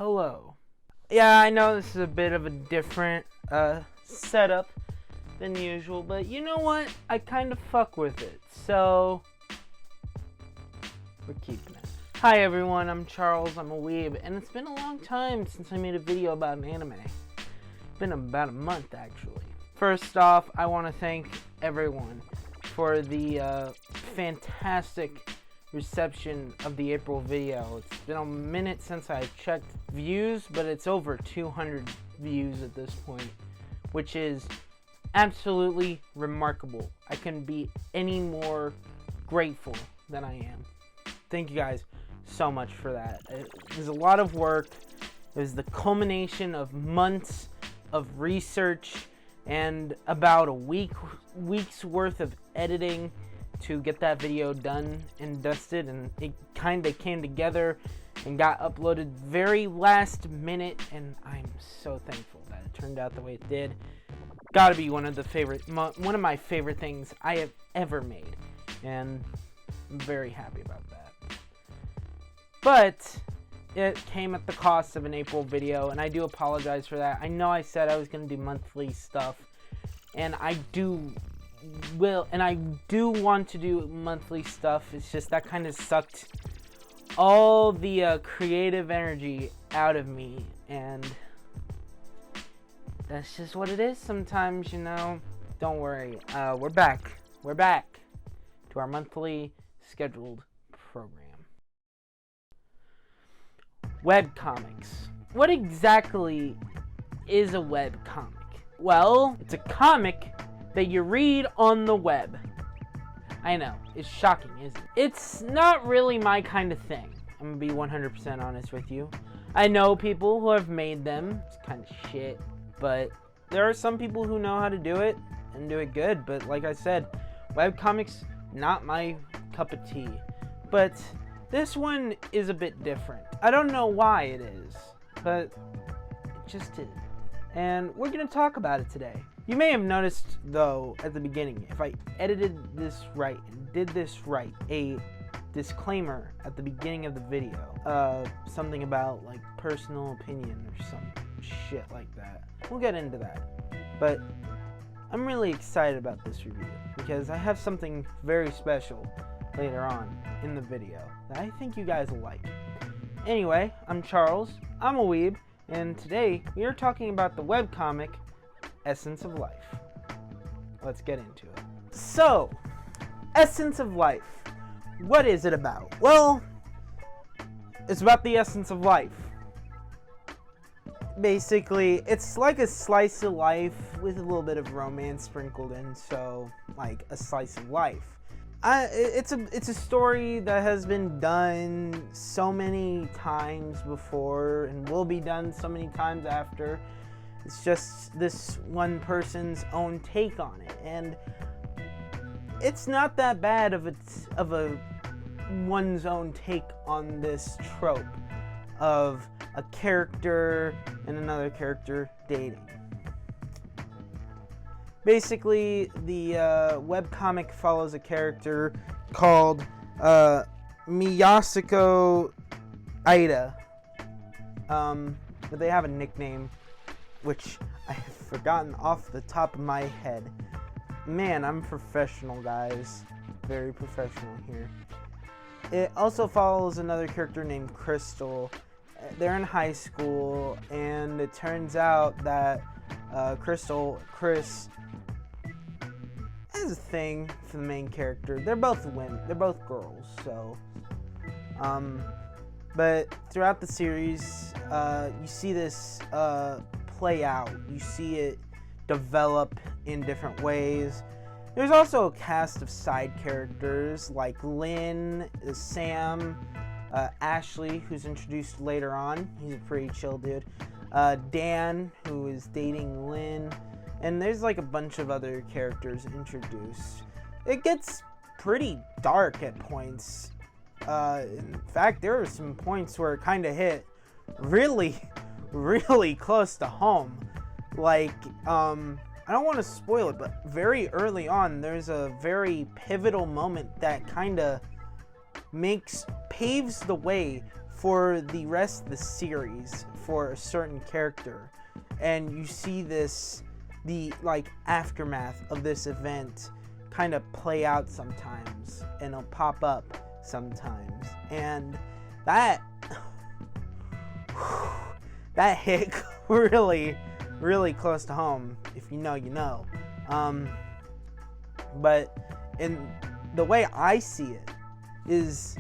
hello. Yeah, I know this is a bit of a different setup than usual, but you know what? I kind of fuck with it, so we're keeping it. Hi everyone, I'm Charles, I'm a weeb, and it's been a long time since I made a video about an anime. It's been about a month, actually. First off, I want to thank everyone for the fantastic reception of the April video. It's been a minute since I checked views, but it's over 200 views at this point, which is absolutely remarkable. I couldn't be any more grateful than I am. Thank you guys so much for that. It was a lot of work. It was the culmination of months of research and about a week's worth of editing to get that video done and dusted, and it kind of came together and got uploaded very last minute, and I'm so thankful that it turned out the way it did. Gotta be one of my favorite things I have ever made, and I'm very happy about that. But it came at the cost of an April video, and I do apologize for that. I know I said I was gonna do monthly stuff, and I do want to do monthly stuff. It's just that kind of sucked all the creative energy out of me, and that's just what it is sometimes, you know. Don't worry, we're back to our monthly scheduled program. Webcomics. What exactly is a webcomic? Well, it's a comic that you read on the web. I know, it's shocking, isn't it? It's not really my kind of thing. I'm gonna be 100% honest with you. I know people who have made them. It's kind of shit, but there are some people who know how to do it and do it good. But like I said, webcomics, not my cup of tea. But this one is a bit different. I don't know why it is, but it just is. And we're gonna talk about it today. You may have noticed, though, at the beginning, if I edited this right and did this right, a disclaimer at the beginning of the video, something about, like, personal opinion or some shit like that. We'll get into that. But I'm really excited about this review because I have something very special later on in the video that I think you guys will like. Anyway, I'm Charles, I'm a weeb, and today we are talking about the webcomic Essence of Life. Let's get into it. So, Essence of Life. What is it about? Well, it's about the essence of life. Basically, it's like a slice of life with a little bit of romance sprinkled in, so like a slice of life. It's a story that has been done so many times before and will be done so many times after. It's just this one person's own take on it, and it's not that bad of a one's own take on this trope of a character and another character dating. Basically, the webcomic follows a character called Miyasako Aida, but they have a nickname which I have forgotten off the top of my head. Man, I'm professional, guys. Very professional here. It also follows another character named Crystal. They're in high school, and it turns out that Chris has a thing for the main character. They're both women. They're both girls, so. But throughout the series, you see this play out. You see it develop in different ways. There's also a cast of side characters like Lynn, Sam, Ashley, who's introduced later on. He's a pretty chill dude. Dan, who is dating Lynn, and there's like a bunch of other characters introduced. It gets pretty dark at points. In fact, there are some points where it kind of hit really close to home. Like, I don't want to spoil it, but very early on, there's a very pivotal moment that kind of paves the way for the rest of the series for a certain character, and you see the aftermath of this event kind of play out sometimes, and it'll pop up sometimes, and that hit really, really close to home. If you know, you know. But in the way I see it is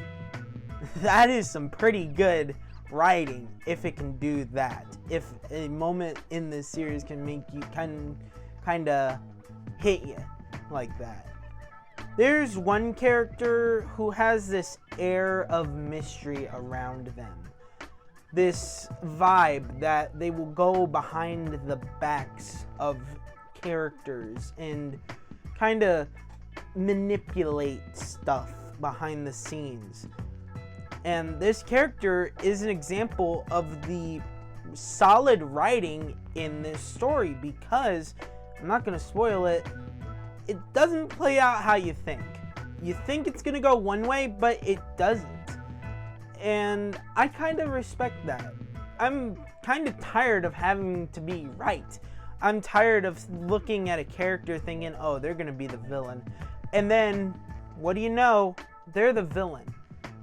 that is some pretty good writing if it can do that. If a moment in this series can make you kind of hit you like that. There's one character who has this air of mystery around them. This vibe that they will go behind the backs of characters and kind of manipulate stuff behind the scenes. And this character is an example of the solid writing in this story, because, I'm not going to spoil it, it doesn't play out how you think. You think it's going to go one way, but it doesn't. And I kind of respect that. I'm kind of tired of having to be right. I'm tired of looking at a character thinking, oh, they're going to be the villain. And then, what do you know? They're the villain.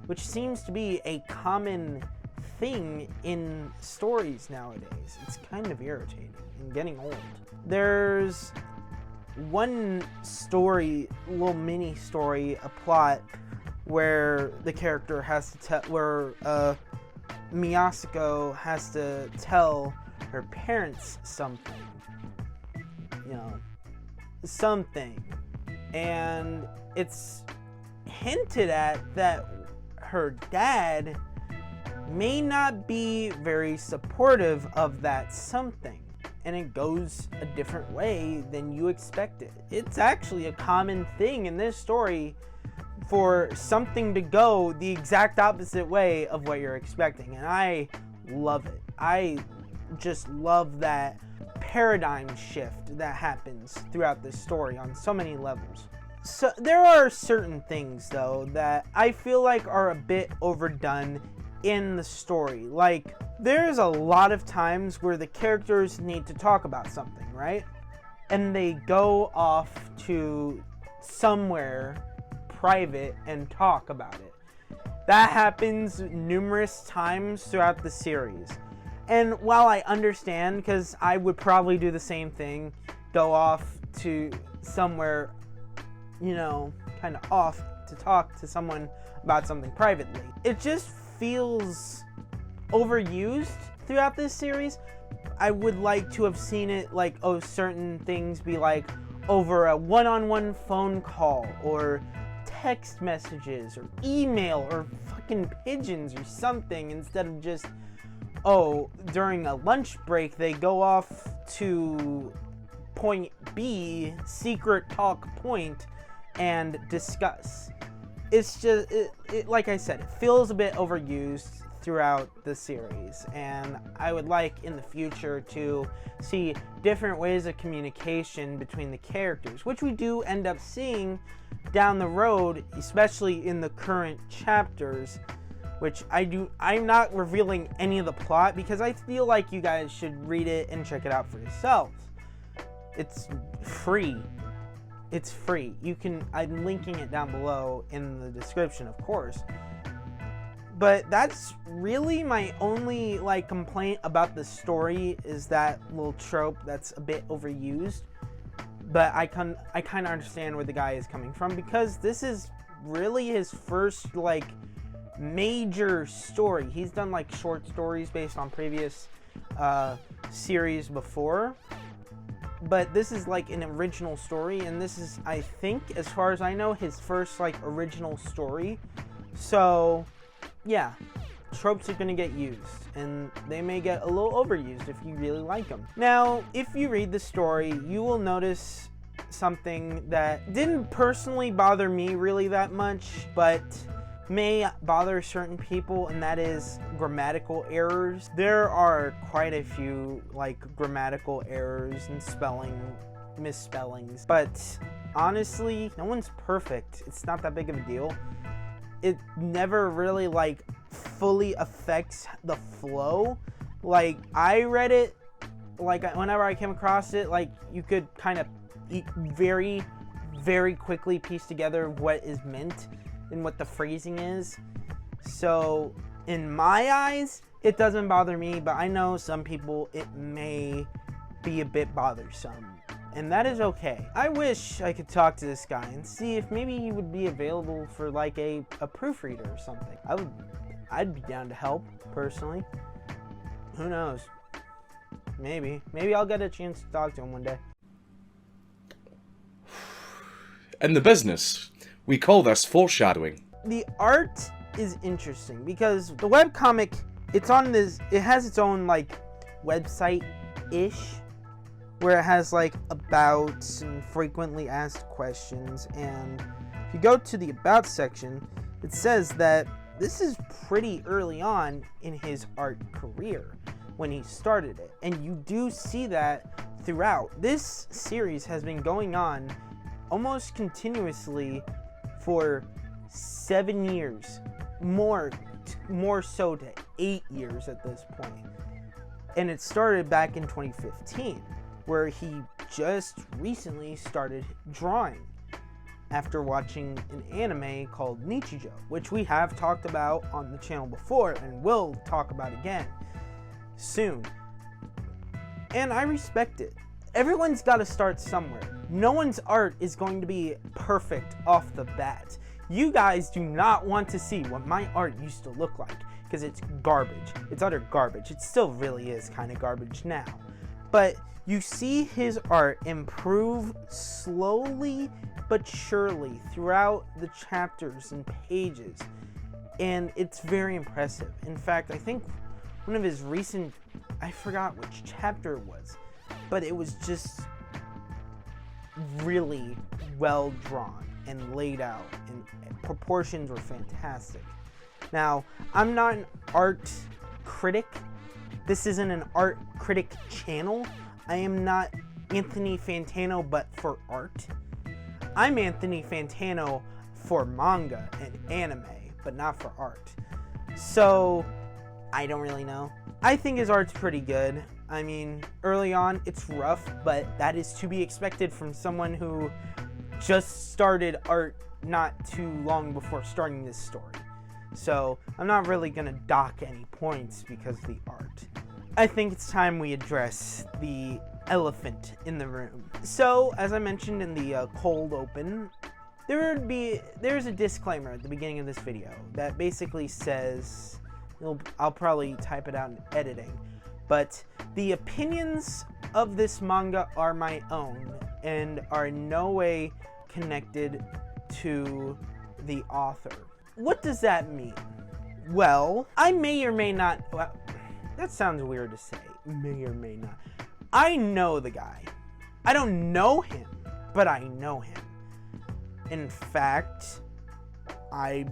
Which seems to be a common thing in stories nowadays. It's kind of irritating and getting old. There's one story, little mini story, a plot, where the character has to tell, where Miyasako has to tell her parents something. You know, something. And it's hinted at that her dad may not be very supportive of that something, and it goes a different way than you expected. It's actually a common thing in this story for something to go the exact opposite way of what you're expecting, and I love it. I just love that paradigm shift that happens throughout this story on so many levels. So there are certain things, though, that I feel like are a bit overdone in the story. Like, there's a lot of times where the characters need to talk about something, right? And they go off to somewhere private and talk about it. That happens numerous times throughout the series. And while I understand, because I would probably do the same thing, go off to somewhere, you know, kind of off to talk to someone about something privately. It just feels overused throughout this series. I would like to have seen it like, oh, certain things be like over a one-on-one phone call, or text messages, or email, or fucking pigeons or something, instead of just, oh, during a lunch break they go off to point B, secret talk point, and discuss. It's just, like I said, it feels a bit overused throughout the series, and I would like in the future to see different ways of communication between the characters, which we do end up seeing down the road, especially in the current chapters, which I'm not revealing any of the plot because I feel like you guys should read it and check it out for yourselves. It's free. It's free. I'm linking it down below in the description, of course. But that's really my only complaint about the story, is that little trope that's a bit overused. But I kind of understand where the guy is coming from, because this is really his first major story. He's done short stories based on previous series before. But this is an original story, and this is, I think, as far as I know, his first original story. So yeah, tropes are going to get used, and they may get a little overused if you really like them. Now, if you read the story, you will notice something that didn't personally bother me really that much, but may bother certain people, and that is grammatical errors. There are quite a few grammatical errors and misspellings, but honestly, no one's perfect. It's not that big of a deal. It never really fully affects the flow. Like, I read it, like, whenever I came across it, like, you could kind of very, very quickly piece together what is meant and what the phrasing is. So, in my eyes, it doesn't bother me, but I know some people, it may be a bit bothersome. And that is okay. I wish I could talk to this guy and see if maybe he would be available for like a proofreader or something. I'd be down to help, personally. Who knows? Maybe I'll get a chance to talk to him one day. In the business, we call this foreshadowing. The art is interesting because the webcomic, it has its own like website-ish, where it has like abouts and frequently asked questions, and if you go to the about section, it says that this is pretty early on in his art career when he started it, and you do see that throughout. This series has been going on almost continuously for 7 years, more so to 8 years at this point, and it started back in 2015. Where he just recently started drawing after watching an anime called Nichijou, which we have talked about on the channel before and will talk about again soon. And I respect it. Everyone's got to start somewhere. No one's art is going to be perfect off the bat. You guys do not want to see what my art used to look like, because it's garbage. It's utter garbage. It still really is kind of garbage now. But you see his art improve slowly but surely throughout the chapters and pages, and it's very impressive. In fact, I think one of his recent, I forgot which chapter it was, but it was just really well drawn and laid out, and proportions were fantastic. Now, I'm not an art critic. This isn't an art critic channel. I am not Anthony Fantano, but for art. I'm Anthony Fantano for manga and anime, but not for art. So, I don't really know. I think his art's pretty good. I mean, early on, it's rough, but that is to be expected from someone who just started art not too long before starting this story. So, I'm not really gonna dock any points because of the art. I think it's time we address the elephant in the room. So, as I mentioned in the cold open, there's a disclaimer at the beginning of this video that basically says, I'll probably type it out in editing, but the opinions of this manga are my own and are in no way connected to the author. What does that mean? Well, I may or may not, well, that sounds weird to say, may or may not. I know the guy. I don't know him, but I know him. In fact, I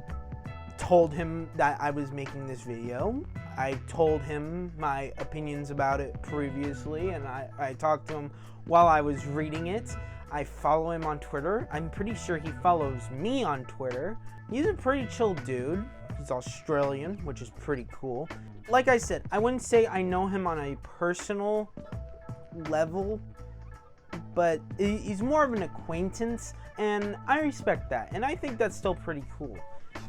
told him that I was making this video. I told him my opinions about it previously, and I talked to him while I was reading it. I follow him on Twitter. I'm pretty sure he follows me on Twitter. He's a pretty chill dude. He's Australian, which is pretty cool. Like I said, I wouldn't say I know him on a personal level, but he's more of an acquaintance, and I respect that, and I think that's still pretty cool.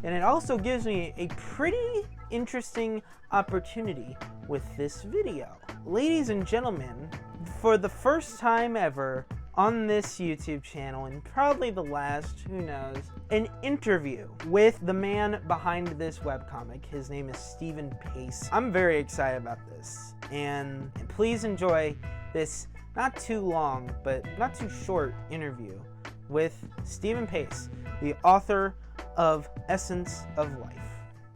And it also gives me a pretty interesting opportunity with this video. Ladies and gentlemen, for the first time ever on this YouTube channel, and probably the last, who knows, an interview with the man behind this webcomic. His name is Stephen Pace. I'm very excited about this, and please enjoy this not too long, but not too short interview with Stephen Pace, the author of Essence of Life.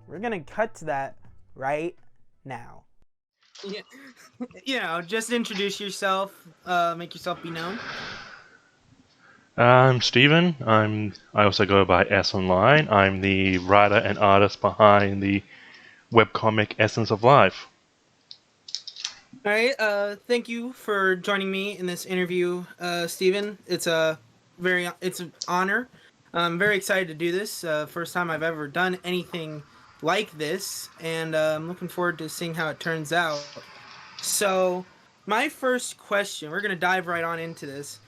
We're gonna cut to that right now. Yeah, just introduce yourself, make yourself be known. I'm Steven. I also go by S Online. I'm the writer and artist behind the webcomic Essence of Life. All right, thank you for joining me in this interview, Steven. It's an honor. I'm very excited to do this. First time I've ever done anything like this, and I'm looking forward to seeing how it turns out. So, my first question, we're going to dive right on into this.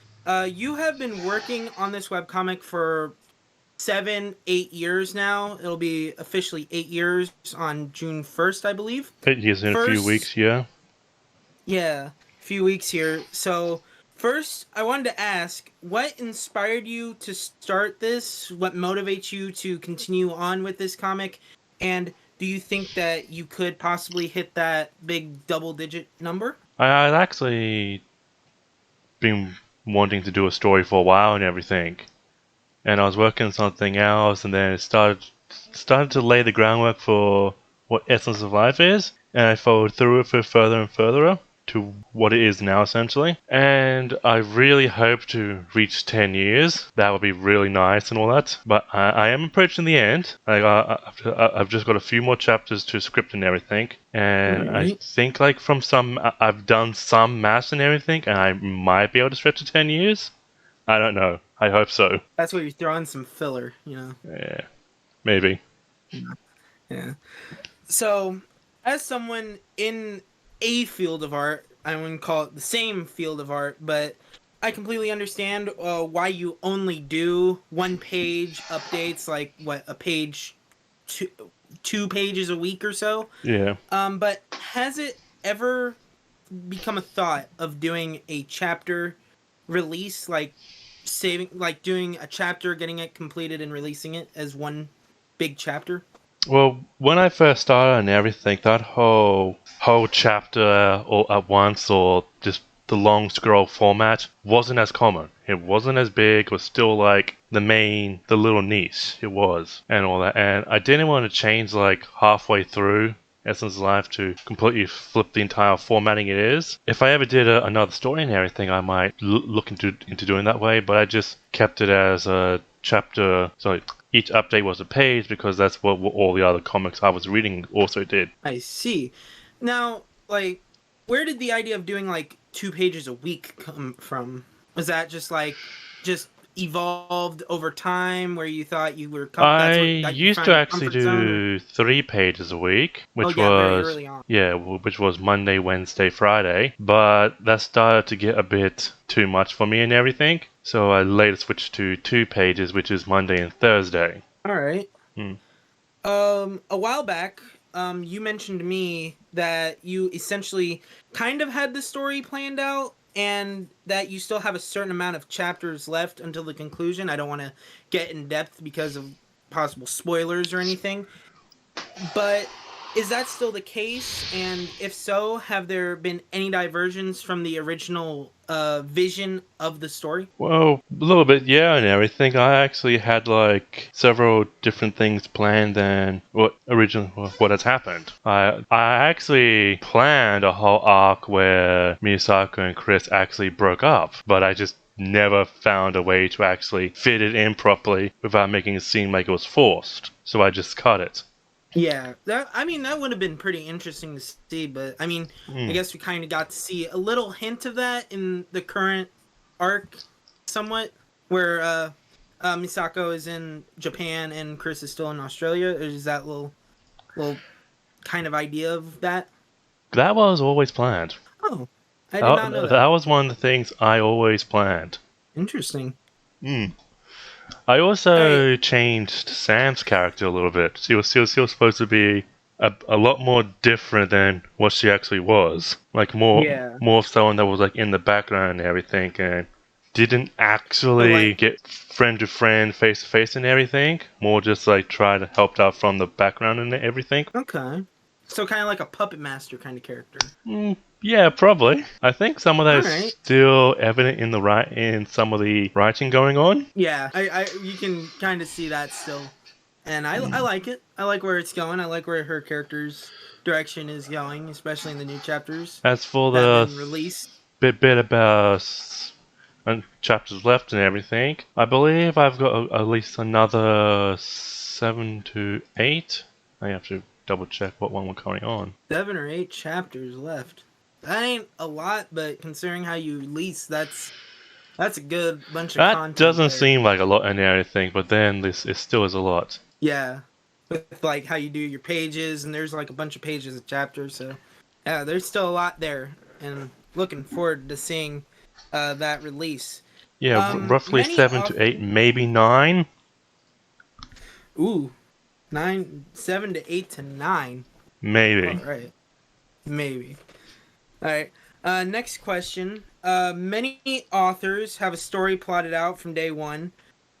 You have been working on this webcomic for 7, 8 years now. It'll be officially 8 years on June 1st, I believe. 8 years in a few weeks, yeah. Yeah, a few weeks here. So, first, I wanted to ask, what inspired you to start this? What motivates you to continue on with this comic? And do you think that you could possibly hit that big double-digit number? I'd actually been wanting to do a story for a while and everything. And I was working on something else, and then it started to lay the groundwork for what Essence of Life is, and I followed through with it further and further to what it is now, essentially. And I really hope to reach 10 years. That would be really nice and all that. But I am approaching the end. I've just got a few more chapters to script and everything. And I think, like, I've done some maths and everything, and I might be able to stretch to 10 years. I don't know. I hope so. That's where you throw in some filler, Yeah, maybe. Yeah. So, as someone in a field of art, I wouldn't call it the same field of art, but I completely understand why you only do one-page updates, like a page, two pages a week or so. Yeah. But has it ever become a thought of doing a chapter release, like doing a chapter, getting it completed, and releasing it as one big chapter? Well, when I first started and everything, that whole chapter all at once or just the long scroll format wasn't as common. It wasn't as big. It was still like the little niche it was and all that. And I didn't want to change like halfway through Essence of Life to completely flip the entire formatting it is. If I ever did another story and everything, I might look into doing that way, but I just kept it as a chapter. Sorry, each update was a page because that's what all the other comics I was reading also did. I see. Now, like, where did the idea of doing like 2 pages a week come from? Was that just evolved over time, where you thought you were? I used to actually do 3 pages a week, which was very early on. which was Monday, Wednesday, Friday. But that started to get a bit too much for me and everything, so I later switched to 2 pages, which is Monday and Thursday. All right. A while back, you mentioned to me that you essentially kind of had the story planned out, and that you still have a certain amount of chapters left until the conclusion. I don't want to get in depth because of possible spoilers or anything, but is that still the case? And if so, have there been any diversions from the original vision of the story? Well, a little bit, yeah, and everything. I actually had like several different things planned than what has happened. I actually planned a whole arc where Misako and Chris actually broke up, but I just never found a way to actually fit it in properly without making it seem like it was forced. So I just cut it. Yeah, that would have been pretty interesting to see, but I guess we kind of got to see a little hint of that in the current arc, somewhat, where Misako is in Japan and Chris is still in Australia. Is that little kind of idea of that? That was always planned. Oh, I did not know that. That was one of the things I always planned. Interesting. I also changed Sam's character a little bit. She was supposed to be a lot more different than what she actually was. Like more someone that was like in the background and everything, and didn't actually get friend to friend, face to face and everything. More just like try to help out from the background and everything. Okay. So kind of like a puppet master kind of character. Yeah, probably. I think some of that is still evident in some of the writing going on. Yeah, you can kind of see that still, and I like it. I like where it's going. I like where her character's direction is going, especially in the new chapters. As for the release bit about chapters left and everything, I believe I've got at least another 7 to 8. I have to double check what one we're currently on. 7 or 8 chapters left. That ain't a lot, but considering how you release, that's a good bunch of content. That doesn't seem like a lot in everything, but then this still is a lot. Yeah. with like how you do your pages, and there's like a bunch of pages a chapter. So yeah, there's still a lot there, and looking forward to seeing that release. Yeah, roughly Many 7 to 8, maybe 9. Ooh, 7 to 8 to 9. Maybe. All right, maybe. All right. Next question. Many authors have a story plotted out from day one.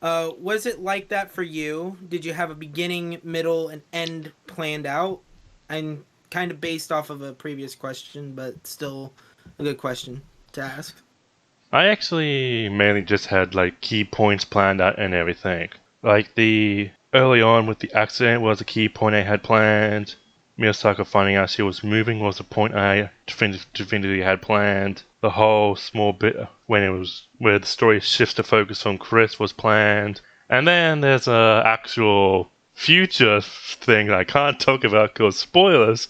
Was it like that for you? Did you have a beginning, middle, and end planned out? And kind of based off of a previous question, but still a good question to ask. I actually mainly just had like key points planned out and everything. Like the early on with the accident was a key point I had planned. Miyasaka finding out she was moving was a point I definitively had planned. The whole small bit when it was where the story shifts to focus from Chris was planned. And then there's a actual future thing that I can't talk about because spoilers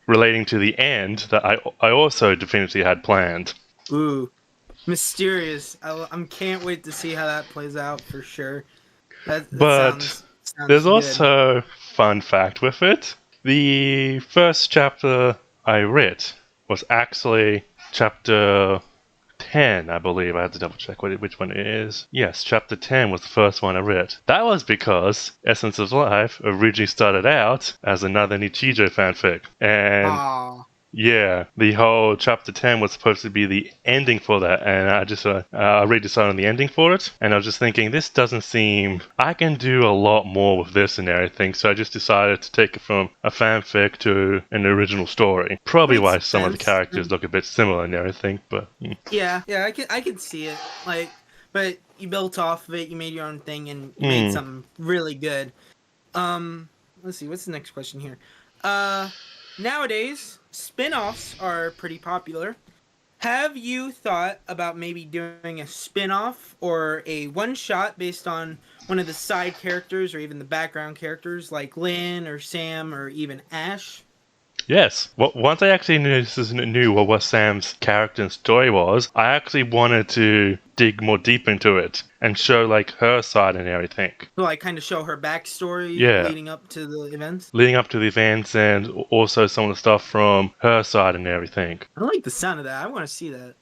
relating to the end that I also definitively had planned. Ooh, mysterious. I can't wait to see how that plays out for sure. That But sounds there's good. also a fun fact with it. The first chapter I read was actually chapter 10, I believe. I had to double check which one it is. Yes, chapter 10 was the first one I read. That was because Essence of Life originally started out as another Nichijou fanfic. And Aww. yeah, the whole chapter 10 was supposed to be the ending for that, and I just really decided on the ending for it, and I was just thinking, this doesn't seem... I can do a lot more with this and everything, so I just decided to take it from a fanfic to an original story. Probably why Makes some of the sense. characters look a bit similar and everything, but... Yeah, I can see it. Like, but you built off of it, you made your own thing, and you made something really good. Let's see, what's the next question here? Nowadays, spin-offs are pretty popular. Have you thought about maybe doing a spin-off or a one-shot based on one of the side characters or even the background characters like Lynn or Sam or even Ash? Yes. Well, once I actually knew what Sam's character and story was, I actually wanted to dig more deep into it and show like her side and everything. So like kind of show her backstory leading up to the events? Leading up to the events and also some of the stuff from her side and everything. I like the sound of that. I want to see that.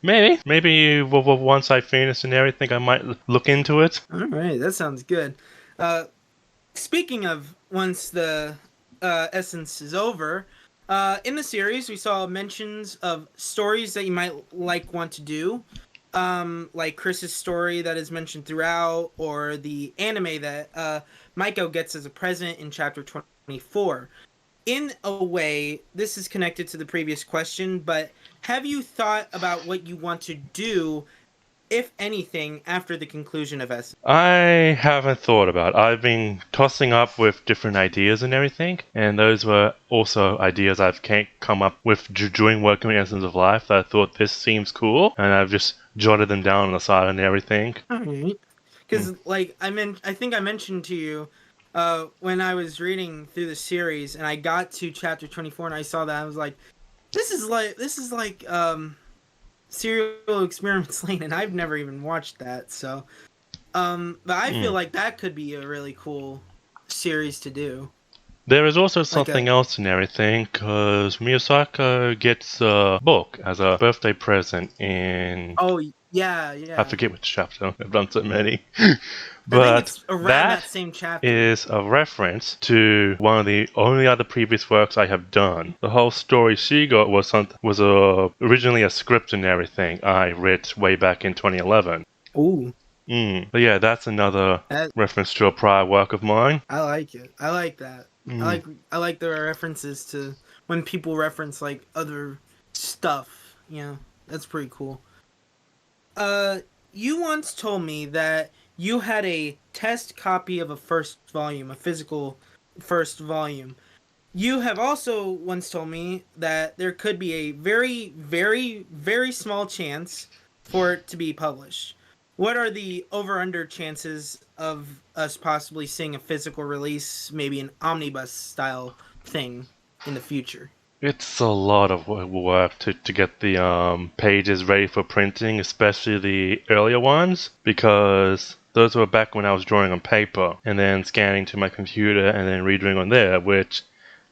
Maybe once I finish and everything, I might look into it. All right, that sounds good. Speaking of once the essence is over, in the series we saw mentions of stories that you might want to do, like Chris's story that is mentioned throughout, or the anime that Maiko gets as a present in chapter 24. In a way, this is connected to the previous question, but have you thought about what you want to do, if anything, after the conclusion of Essence? I haven't thought about it. I've been tossing up with different ideas and everything, and those were also ideas I've come up with during working with Essence of Life that I thought this seems cool, and I've just jotted them down on the side and everything. Alright. Because, like, I think I mentioned to you, when I was reading through the series, and I got to chapter 24, and I saw that, I was like, this is like Serial Experiments Lane, and I've never even watched that, so but I feel like that could be a really cool series to do. There is also something else and everything, because Miyasaka gets a book as a birthday present in... Oh, yeah. I forget which chapter. I've done so many. But I think it's around that same chapter. Is a reference to one of the only other previous works I have done. The whole story she got was originally a script and everything I read way back in 2011. Ooh. But yeah, that's another reference to a prior work of mine. I like it. I like that. I like the references to when people reference like other stuff. You know, that's pretty cool. You once told me that you had a test copy of a physical first volume. You have also once told me that there could be a very, very, very small chance for it to be published. What are the over-under chances of us possibly seeing a physical release, maybe an omnibus style thing in the future? It's a lot of work to get the pages ready for printing, especially the earlier ones, because those were back when I was drawing on paper and then scanning to my computer and then redoing on there, which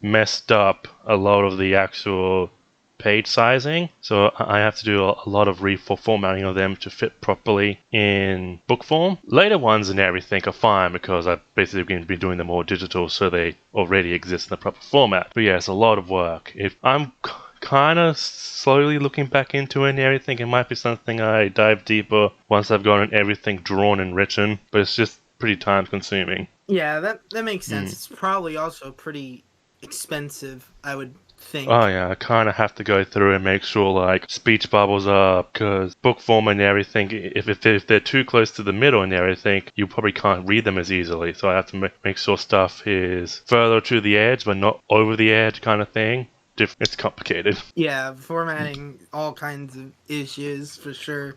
messed up a lot of the actual page sizing. So I have to do a lot of reformatting of them to fit properly in book form. Later ones and everything are fine because I've basically been doing them all digital, so they already exist in the proper format. But yeah, it's a lot of work. If I'm kind of slowly looking back into it and everything, it might be something I dive deeper once I've gotten everything drawn and written, but it's just pretty time consuming. Yeah, that makes sense. It's probably also pretty expensive, I would think. Oh yeah, I kind of have to go through and make sure like speech bubbles are, because book form and everything, if they're too close to the middle and everything, you probably can't read them as easily. So I have to make sure stuff is further to the edge but not over the edge kind of thing. It's complicated. Yeah, formatting, all kinds of issues for sure.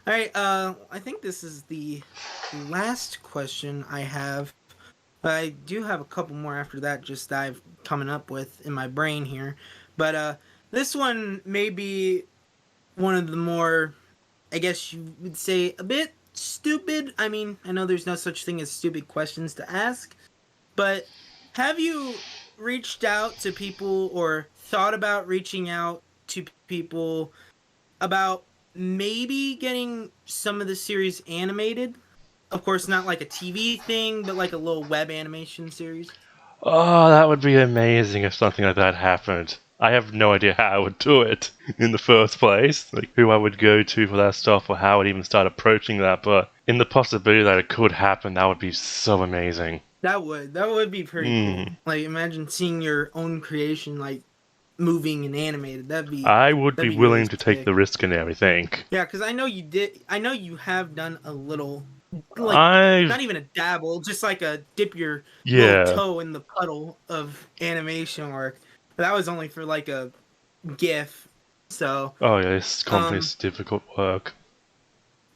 All right, I think this is the last question I have. I do have a couple more after that, just I've coming up with in my brain here. But this one may be one of the more, I guess you would say, a bit stupid. I mean, I know there's no such thing as stupid questions to ask, but have you reached out to people or thought about reaching out to people about maybe getting some of the series animated? Of course, not like a TV thing, but like a little web animation series. Oh, that would be amazing if something like that happened. I have no idea how I would do it in the first place, like who I would go to for that stuff or how I would even start approaching that, but in the possibility that it could happen, that would be so amazing. That would be pretty cool. Like, imagine seeing your own creation like moving and animated. I would be willing really to take sick. the risk and everything. Yeah, because I know you did. I know you have done a little, like not even a dabble, just like a dip your little toe in the puddle of animation work. But that was only for like a GIF. So. Oh yeah, this company's difficult work.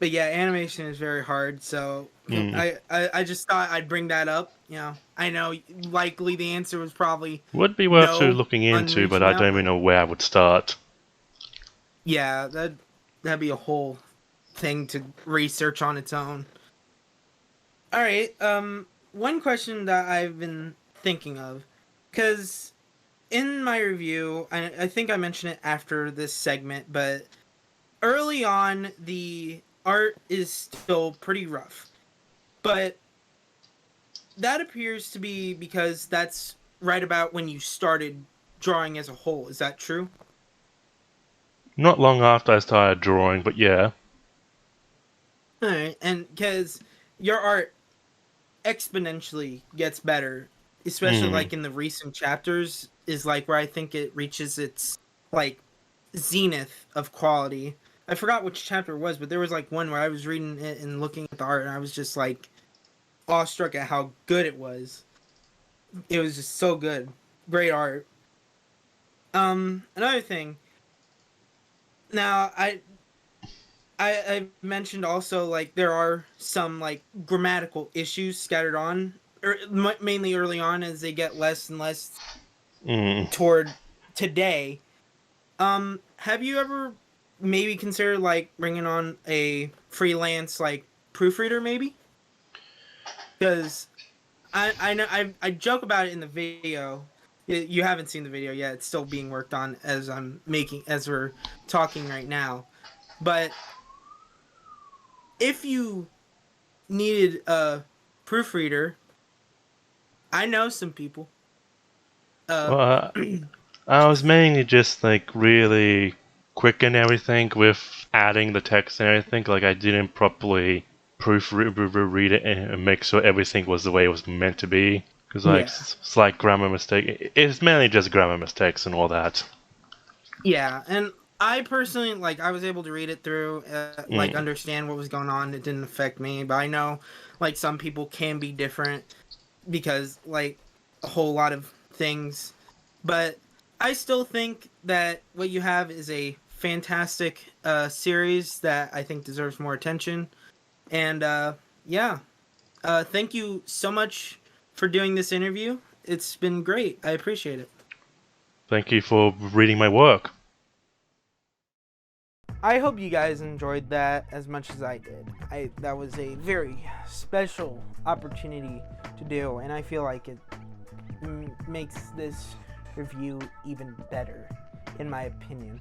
But yeah, animation is very hard. So I just thought I'd bring that up. You know, I know likely the answer was probably would be worth no, looking into, but I don't even know where I would start. Yeah, that'd be a whole thing to research on its own. All right, one question that I've been thinking of, because in my review, I think I mentioned it after this segment, but early on the art is still pretty rough, but that appears to be because that's right about when you started drawing as a whole. Is that true? Not long after I started drawing, but yeah. Alright, and because your art exponentially gets better, especially like in the recent chapters, is like where I think it reaches its like zenith of quality. I forgot which chapter it was, but there was like one where I was reading it and looking at the art and I was just like awestruck at how good it was. It was just so good. Great art. Another thing. Now, I mentioned also like there are some like grammatical issues scattered on, mainly early on as they get less and less toward today. Have you ever maybe considered like bringing on a freelance like proofreader maybe? Because I know I joke about it in the video. You haven't seen the video yet. It's still being worked on as we're talking right now. But if you needed a proofreader, I know some people. Well, I was mainly just like really quick and everything with adding the text and everything. Like I didn't properly proofread it and make sure everything was the way it was meant to be. Because like slight grammar mistake, it's mainly just grammar mistakes and all that. Yeah, and I personally like I was able to read it through, like understand what was going on. It didn't affect me, but I know like some people can be different because like a whole lot of things. But I still think that what you have is a fantastic series that I think deserves more attention. And thank you so much for doing this interview. It's been great. I appreciate it. Thank you for reading my work. I hope you guys enjoyed that as much as I did. That was a very special opportunity to do, and I feel like it makes this review even better, in my opinion.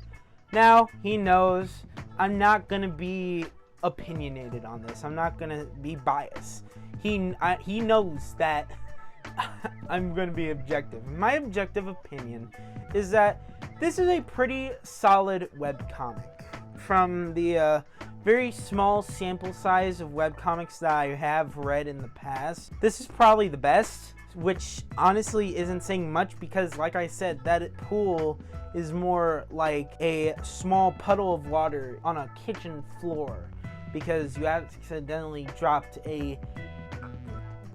Now, he knows I'm not going to be opinionated on this. I'm not going to be biased. He knows that I'm going to be objective. My objective opinion is that this is a pretty solid webcomic. From the very small sample size of webcomics that I have read in the past, this is probably the best, which honestly isn't saying much because, like I said, that pool is more like a small puddle of water on a kitchen floor because you accidentally dropped a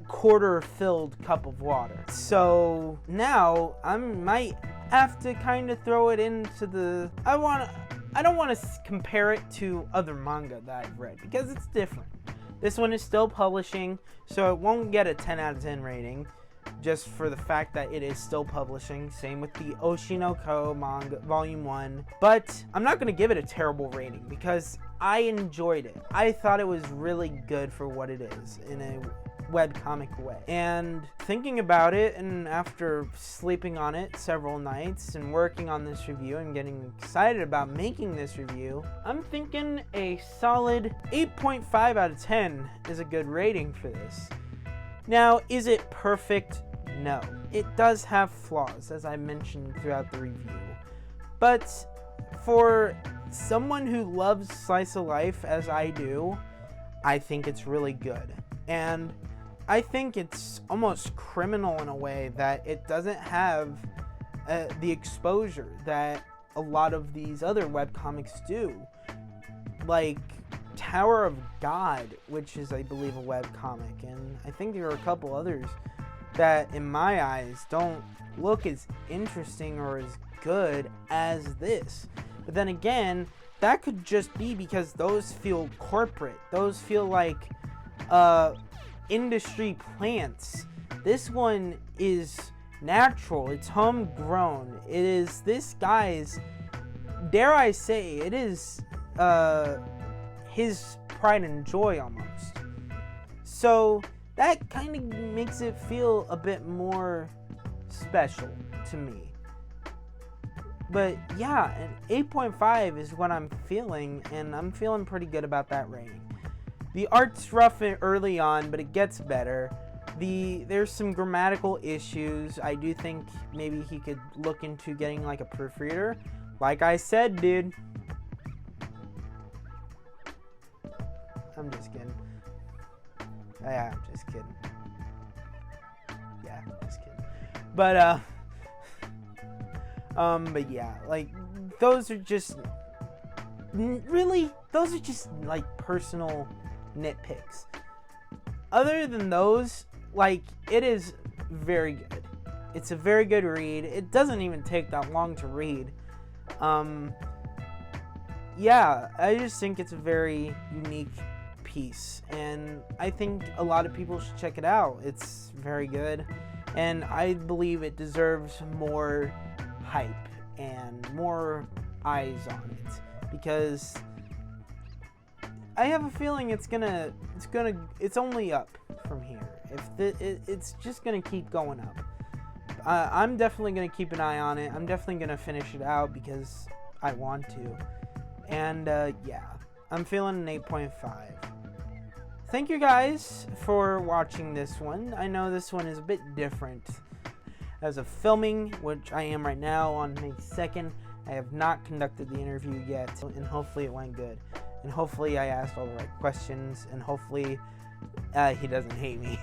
quarter-filled cup of water. So now I might have to kind of throw it into the... I don't want to compare it to other manga that I've read because it's different. This one is still publishing, so it won't get a 10 out of 10 rating just for the fact that it is still publishing. Same with the Oshinoko manga volume 1. But I'm not going to give it a terrible rating because I enjoyed it. I thought it was really good for what it is in a webcomic way. And thinking about it, and after sleeping on it several nights and working on this review and getting excited about making this review, I'm thinking a solid 8.5 out of 10 is a good rating for this. Now, is it perfect? No. It does have flaws, as I mentioned throughout the review. But for someone who loves slice of life as I do, I think it's really good. And I think it's almost criminal in a way that it doesn't have the exposure that a lot of these other webcomics do. Like Tower of God, which is, I believe, a webcomic, and I think there are a couple others that, in my eyes, don't look as interesting or as good as this. But then again, that could just be because those feel corporate. Those feel like industry plants. This one is natural. It's homegrown. It is this guy's, dare I say, it is his pride and joy almost. So that kind of makes it feel a bit more special to me. But yeah, an 8.5 is what I'm feeling, and I'm feeling pretty good about that rating. The art's rough early on, but it gets better. There's some grammatical issues. I do think maybe he could look into getting like a proofreader. Like I said, dude. I'm just kidding. Yeah, I'm just kidding. Yeah, just kidding. But yeah, like, those are just, really, those are just, like, personal nitpicks. Other than those, like, it is very good. It's a very good read. It doesn't even take that long to read. Yeah, I just think it's a very unique piece, and I think a lot of people should check it out. It's very good, and I believe it deserves more hype and more eyes on it, because I have a feeling it's only up from here. It's just gonna keep going up. I'm definitely gonna keep an eye on it. I'm definitely gonna finish it out because I want to. And yeah, I'm feeling an 8.5. Thank you guys for watching this one. I know this one is a bit different. As of filming, which I am right now on May 2nd, I have not conducted the interview yet, and hopefully it went good. And hopefully I asked all the right questions, and hopefully he doesn't hate me.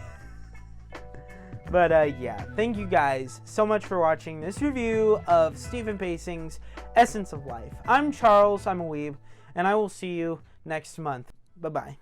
But yeah, thank you guys so much for watching this review of Stephen Pacing's Essence of Life. I'm Charles, I'm a weeb, and I will see you next month. Bye-bye.